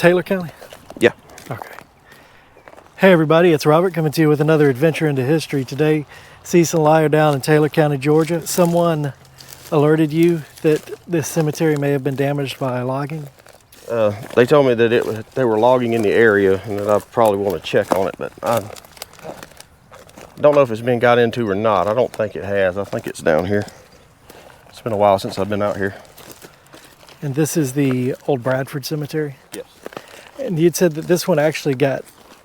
Taylor County? Yeah. Okay. Hey everybody, it's Robert coming to you with another adventure into history. Today, Cecil and I are down in Taylor County, Georgia. Someone alerted you that this cemetery may have been damaged by logging? They told me that they were logging in the area and that I probably want to check on it, but I don't know if it's been got into or not. I don't think it has. I think it's down here. It's been a while since I've been out here. And this is the old Bradford Cemetery? Yes. And you'd said that this one actually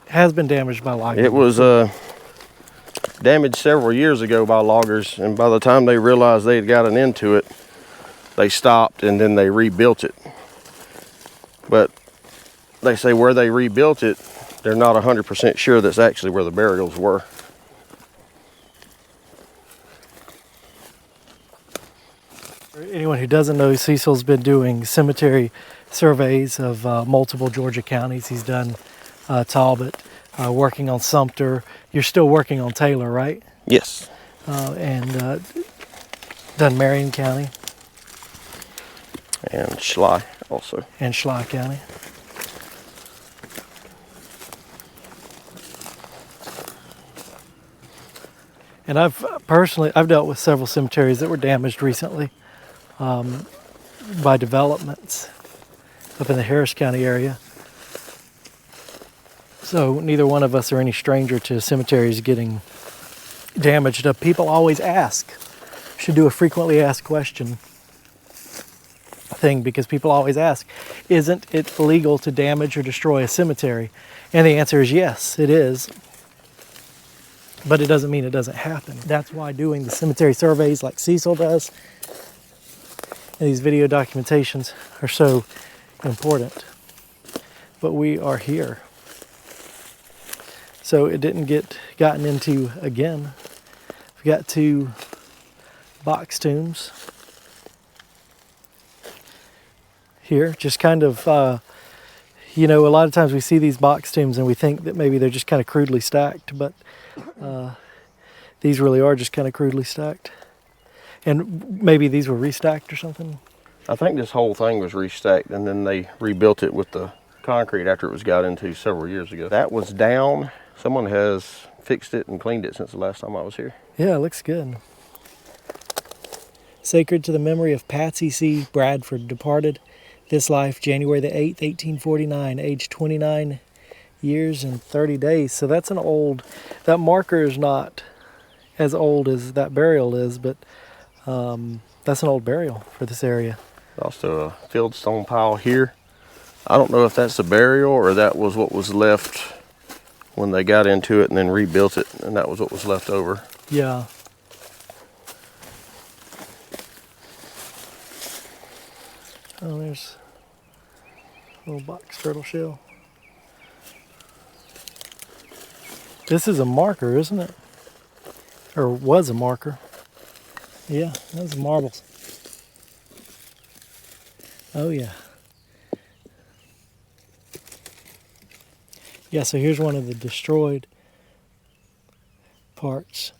has been damaged by logging. It was damaged several years ago by loggers, and by the time they realized they had gotten into it, they stopped and then they rebuilt it. But they say where they rebuilt it, they're not 100% sure that's actually where the burials were. For anyone who doesn't know, Cecil's been doing cemetery surveys of multiple Georgia counties. He's done Talbot, working on Sumter. You're still working on Taylor, right? Yes. And done Marion County. And Schley also. And Schley County. And I've dealt with several cemeteries that were damaged recently by developments up in the Harris County area. So neither one of us are any stranger to cemeteries getting damaged. People always ask, should do a frequently asked question thing, because people always ask, isn't it illegal to damage or destroy a cemetery? And the answer is yes, it is. But it doesn't mean it doesn't happen. That's why doing the cemetery surveys like Cecil does and these video documentations are so important. But we are here. So it didn't get gotten into again. We've got 2 box tombs here, just kind of, a lot of times we see these box tombs and we think that maybe they're just kind of crudely stacked, but these really are just kind of crudely stacked. And maybe these were restacked or something? I think this whole thing was restacked and then they rebuilt it with the concrete after it was got into several years ago. That was down. Someone has fixed it and cleaned it since the last time I was here. Yeah, it looks good. Sacred to the memory of Patsy C. Bradford, departed this life January the 8th, 1849, age 29 years and 30 days. So that's an old, that marker is not as old as that burial is, but that's an old burial for this area. Also a fieldstone pile here. I don't know if that's a burial or that was what was left when they got into it and then rebuilt it, and that was what was left over. Yeah. Oh, there's a little box turtle shell. This is a marker, isn't it? Or was a marker. Yeah, those are marbles. Oh yeah. Yeah, so here's one of the destroyed parts.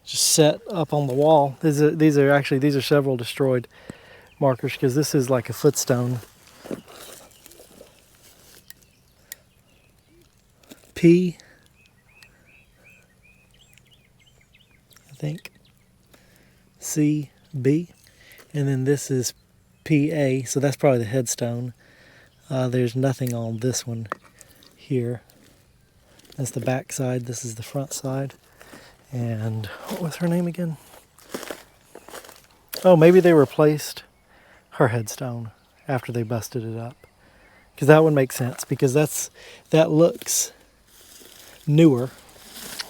Just set up on the wall. These are several destroyed markers, because this is like a footstone. P, I think, C, B, and then this is PA, so that's probably the headstone. There's nothing on this one here. That's the back side, this is the front side. And what was her name again? Oh, maybe they replaced her headstone after they busted it up, because that would make sense, because that looks newer.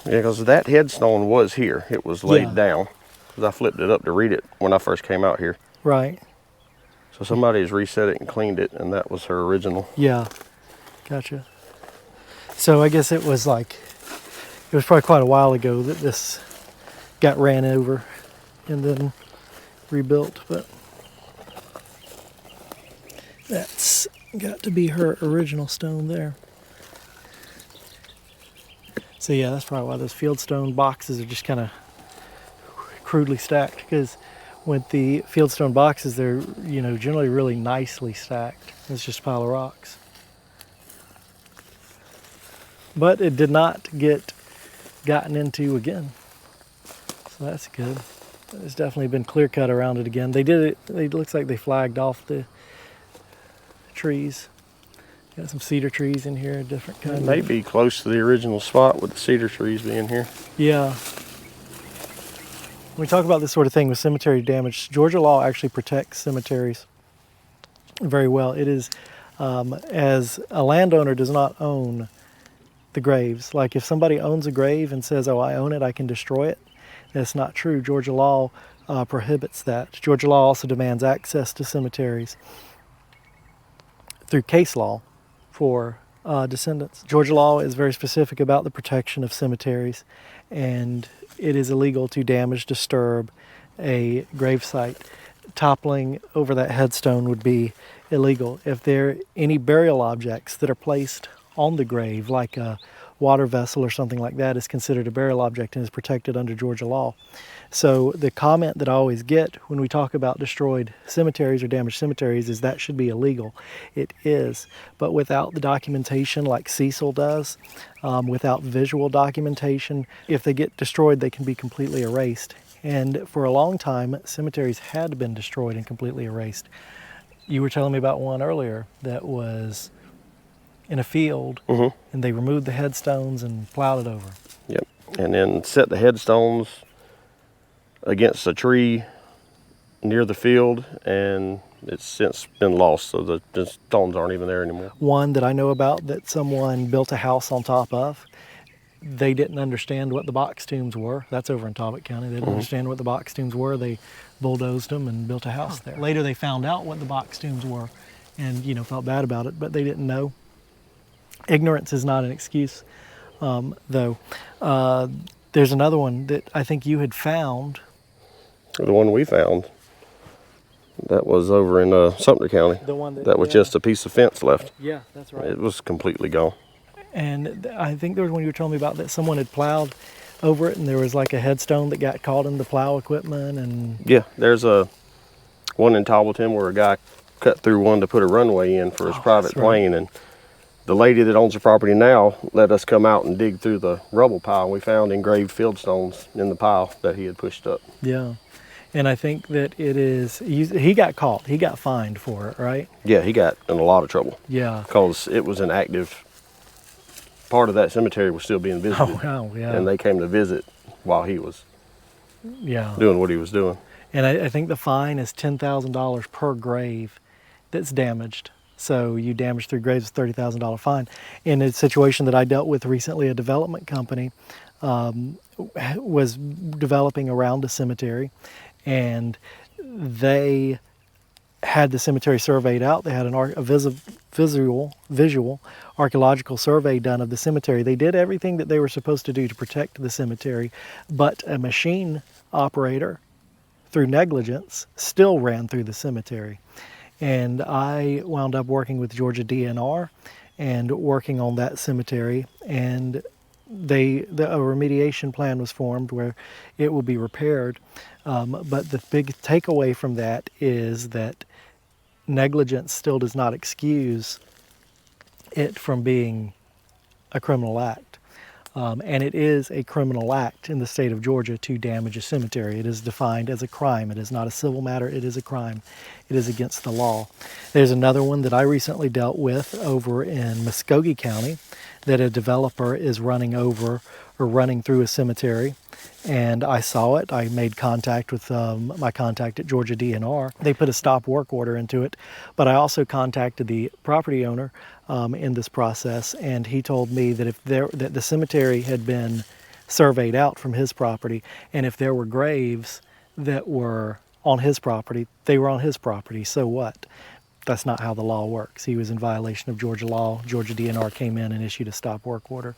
Yeah, because that headstone was here. It was laid down, because I flipped it up to read it when I first came out here. Right. So somebody's reset it and cleaned it, and that was her original. Yeah, gotcha. So I guess it was probably quite a while ago that this got ran over and then rebuilt, but that's got to be her original stone there. So yeah, that's probably why those fieldstone boxes are just kind of crudely stacked, because with the fieldstone boxes, they're, you know, generally really nicely stacked. It's just a pile of rocks. But it did not get gotten into again. So that's good. There's definitely been clear cut around it again. They did it, it looks like they flagged off the trees. Got some cedar trees in here, different kinds. It may be close to the original spot with the cedar trees being here. Yeah. When we talk about this sort of thing with cemetery damage, Georgia law actually protects cemeteries very well. It is, as a landowner does not own the graves. Like if somebody owns a grave and says, oh, I own it, I can destroy it, that's not true. Georgia law prohibits that. Georgia law also demands access to cemeteries through case law for descendants. Georgia law is very specific about the protection of cemeteries, and it is illegal to damage, disturb a gravesite. Toppling over that headstone would be illegal. If there are any burial objects that are placed on the grave, like a water vessel or something like that, is considered a burial object and is protected under Georgia law. So the comment that I always get when we talk about destroyed cemeteries or damaged cemeteries is that should be illegal. It is, but without the documentation like Cecil does, without visual documentation, if they get destroyed, they can be completely erased. And for a long time, cemeteries had been destroyed and completely erased. You were telling me about one earlier that was in a field, and they removed the headstones and plowed it over. Yep. And then set the headstones against a tree near the field, and it's since been lost, so the stones aren't even there anymore. One that I know about that someone built a house on top of, they didn't understand what the box tombs were. That's over in Talbot County. They didn't understand what the box tombs were. They bulldozed them and built a house there. Later they found out what the box tombs were and, you know, felt bad about it, but they didn't know. Ignorance is not an excuse, though. There's another one that I think you had found. The one we found, that was over in Sumter County. The one that was just a piece of fence left. Yeah, that's right. It was completely gone. And I think there was one you were telling me about that someone had plowed over it, and there was like a headstone that got caught in the plow equipment. And yeah, there's a one in Talbotton where a guy cut through one to put a runway in for his private plane, and the lady that owns the property now let us come out and dig through the rubble pile. We found engraved fieldstones in the pile that he had pushed up. Yeah. And I think that it is, he got caught. He got fined for it, right? Yeah, he got in a lot of trouble. Yeah. Because it was an active, part of that cemetery was still being visited. Oh, wow, yeah. And they came to visit while he was doing what he was doing. And I think the fine is $10,000 per grave that's damaged. So you damage 3 graves, $30,000 fine. In a situation that I dealt with recently, a development company was developing around a cemetery, and they had the cemetery surveyed out. They had a visual archaeological survey done of the cemetery. They did everything that they were supposed to do to protect the cemetery, but a machine operator, through negligence, still ran through the cemetery. And I wound up working with Georgia DNR and working on that cemetery, and a remediation plan was formed where it will be repaired. But the big takeaway from that is that negligence still does not excuse it from being a criminal act. And it is a criminal act in the state of Georgia to damage a cemetery. It is defined as a crime. It is not a civil matter. It is a crime. It is against the law. There's another one that I recently dealt with over in Muskogee County, that a developer is running through a cemetery. And I saw it. I made contact with my contact at Georgia DNR. They put a stop work order into it, but I also contacted the property owner in this process, and he told me that that the cemetery had been surveyed out from his property, and if there were graves that were on his property, they were on his property. So what? That's not how the law works. He was in violation of Georgia law. Georgia DNR came in and issued a stop work order.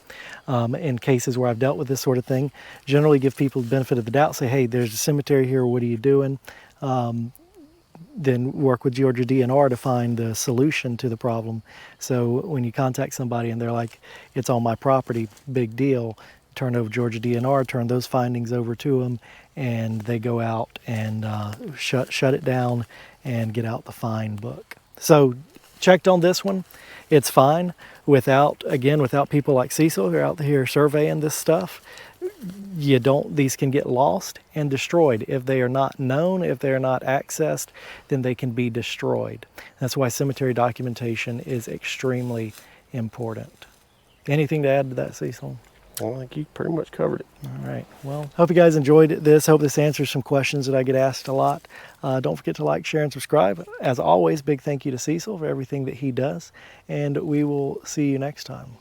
In cases where I've dealt with this sort of thing, generally give people the benefit of the doubt, say, hey, there's a cemetery here, what are you doing? Then work with Georgia DNR to find the solution to the problem. So when you contact somebody and they're like, it's on my property, big deal, turn over Georgia DNR, turn those findings over to them, and they go out and shut it down and get out the fine book. So checked on this one. It's fine without people like Cecil who are out here surveying this stuff. These can get lost and destroyed. If they are not known, if they are not accessed, then they can be destroyed. That's why cemetery documentation is extremely important. Anything to add to that, Cecil? I think you pretty much covered it. All right. Well, hope you guys enjoyed this. Hope this answers some questions that I get asked a lot. Don't forget to like, share, and subscribe. As always, big thank you to Cecil for everything that he does, and we will see you next time.